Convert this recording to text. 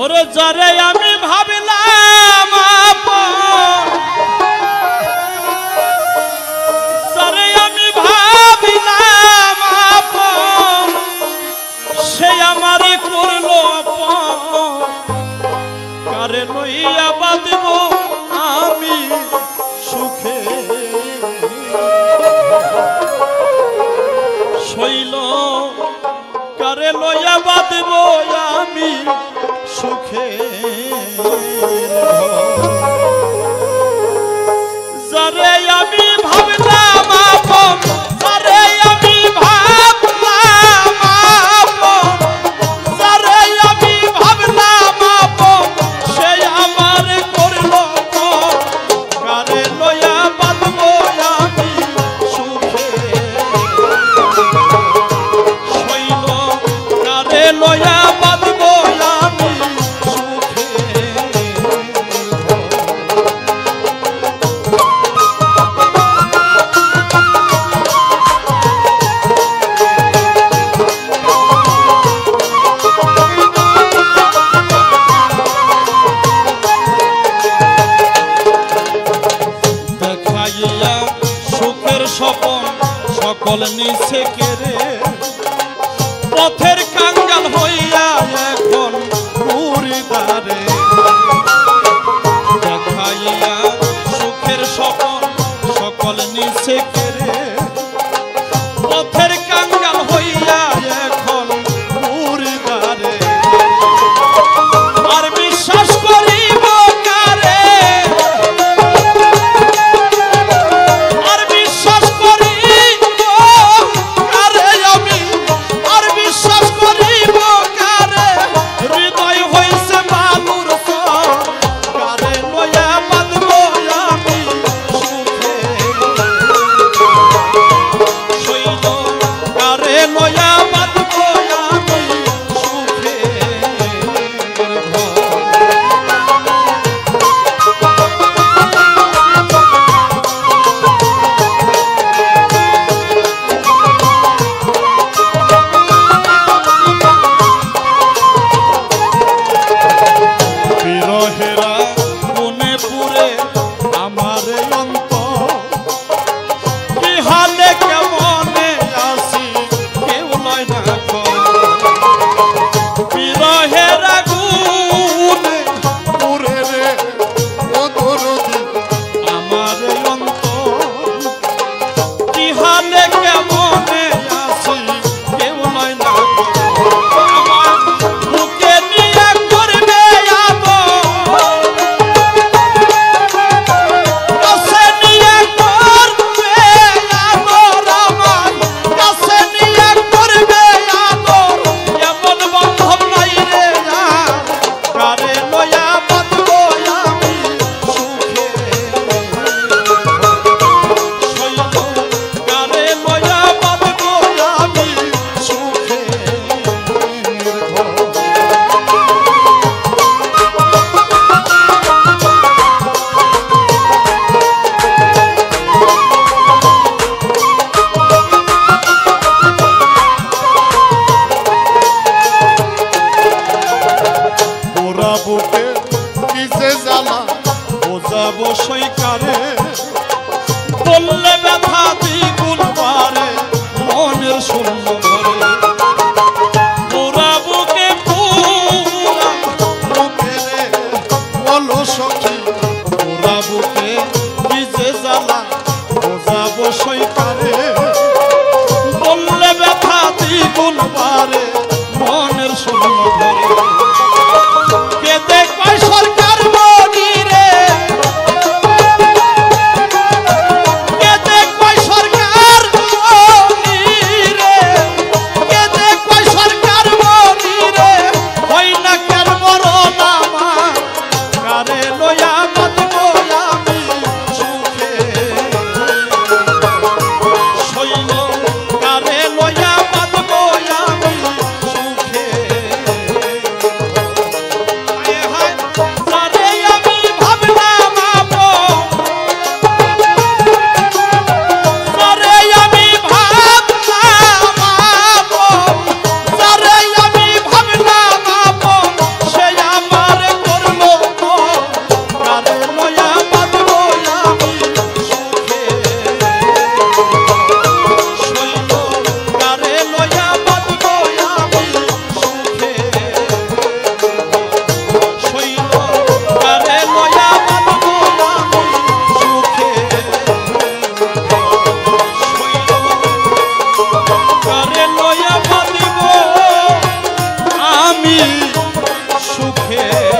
ওরে যারে আমি ভাবিলাম আপন, যারে আমি ভাবিলাম আপন, সে আমারে করলো আপন। কারে লইয়া বাঁধব আমি সুখে শৈল, কারে লইয়া বাঁধব আমি সুখে। যারে আমি ভাবলাম আপন, যারে আমি ভাবলাম আপন, যারে আমি ভাবলাম আপন, সে আমার করলো আপন। কারে লইয়া বাঁধব আমি সুখে শৈল, কারে লইয়া বাঁধব আমি স্বপন সকল নিছে কেড়ে, পথের কাঙ্গাল হইয়া এখন ঘুরি দ্বারে। দেখাইয়া সুখের স্বপন সকল নিছে কেড়ে, পথের কাঙ্গাল হইয়া এখন ঘুরি দ্বারে। আর বিশ্বাস করিব কারে, অবশ্যই কারে বললে ব্যথা দ্বিগুণ বাড়ে মনের শূন্য ভরে। পুরা বুকে পুরা বুকে রে বলো সখী, পুরা বুকে ভিজে জ্বালা বোঝাবো সই কারে বললে ব্যথা দ্বিগুণ বাড়ে মনের শূন্য ভরে। কেঁদে কয় সরকার মনি রে, কেঁদে কয় সরকার রে